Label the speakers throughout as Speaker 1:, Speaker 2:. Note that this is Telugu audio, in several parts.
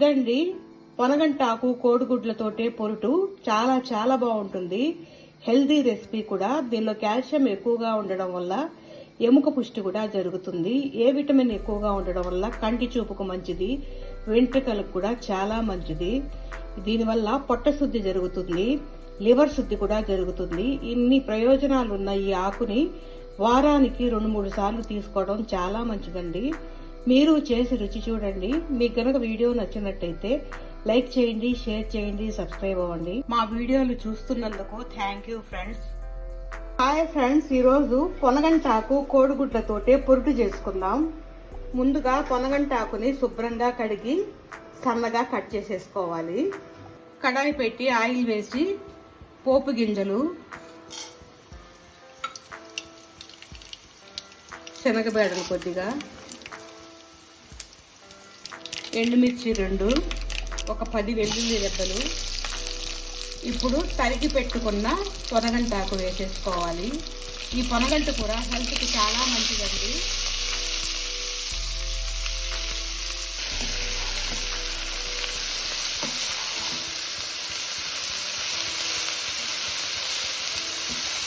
Speaker 1: ఇదండి పొనగంటాకు కోడిగుడ్లతోటే పొరుటు. చాలా చాలా బాగుంటుంది. హెల్దీ రెసిపీ కూడా. దీనిలో కాల్షియం ఎక్కువగా ఉండడం వల్ల ఎముక పుష్టి కూడా జరుగుతుంది. ఏ విటమిన్ ఎక్కువగా ఉండడం వల్ల కంటి చూపుకు మంచిది, వెంట్రుకలకు కూడా చాలా మంచిది. దీనివల్ల పొట్ట శుద్ధి జరుగుతుంది, లివర్ శుద్ధి కూడా జరుగుతుంది. ఇన్ని ప్రయోజనాలు ఉన్న ఈ ఆకుని వారానికి 2-3 సార్లు తీసుకోవడం చాలా మంచిదండి. మీరు చేసి రుచి చూడండి. మీకు గనక వీడియో నచ్చినట్టయితే లైక్ చేయండి, షేర్ చేయండి, సబ్స్క్రైబ్ అవ్వండి. మా వీడియోలు చూస్తున్నందుకు thank you friends. Hi friends, ఈరోజు పొనగంటాకు కోడిగుడ్లతోటే పొరుటు చేసుకుందాం. ముందుగా పొనగంటాకుని శుభ్రంగా కడిగి సన్నగా కట్ చేసేసుకోవాలి. కడాయి పెట్టి ఆయిల్ వేసి పోపు గింజలు, శనగబేడలు కొద్దిగా, ఎండుమిర్చి 2, ఒక 10 వెల్లుల్లి రెబ్బలు. ఇప్పుడు తరిగి పెట్టుకున్న పొనగంటాకు వేసేసుకోవాలి. ఈ పొనగంట కూడా హెల్త్కి చాలా మంచిదండి.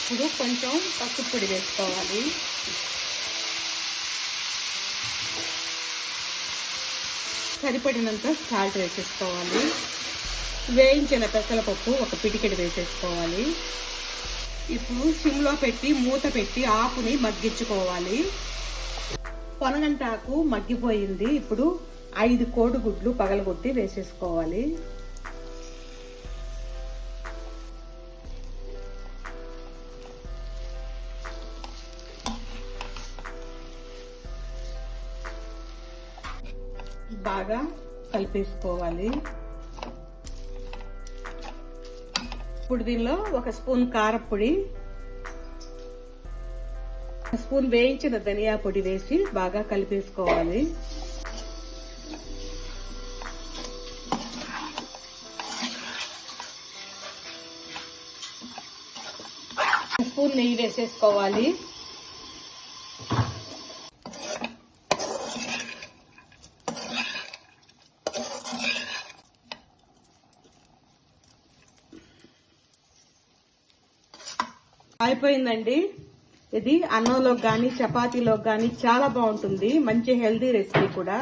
Speaker 1: ఇప్పుడు కొంచెం పసుపు పొడి వేసుకోవాలి. సరిపడినంత సాల్ట్ వేసేసుకోవాలి. వేయించిన పెసరపప్పు ఒక పిడికెడు వేసేసుకోవాలి. ఇప్పుడు సిమ్లో పెట్టి మూత పెట్టి ఆకుని మగ్గించుకోవాలి. పొనగంటాకు మగ్గిపోయింది. ఇప్పుడు 5 కోడిగుడ్లు పగలగొట్టి వేసేసుకోవాలి. బాగా కలిపేసుకోవాలి. ఇప్పుడు దీనిలో 1 స్పూన్ కారపొడి, 1 స్పూన్ వేయించిన ధనియా పొడి వేసి బాగా కలిపేసుకోవాలి. 1 స్పూన్ నెయ్యి వేసేసుకోవాలి. అయిపోయిందండి. ఇది అన్నంలోకి కానీ చపాతీలోకి కానీ చాలా బాగుంటుంది. మంచి హెల్దీ రెసిపీ కూడా.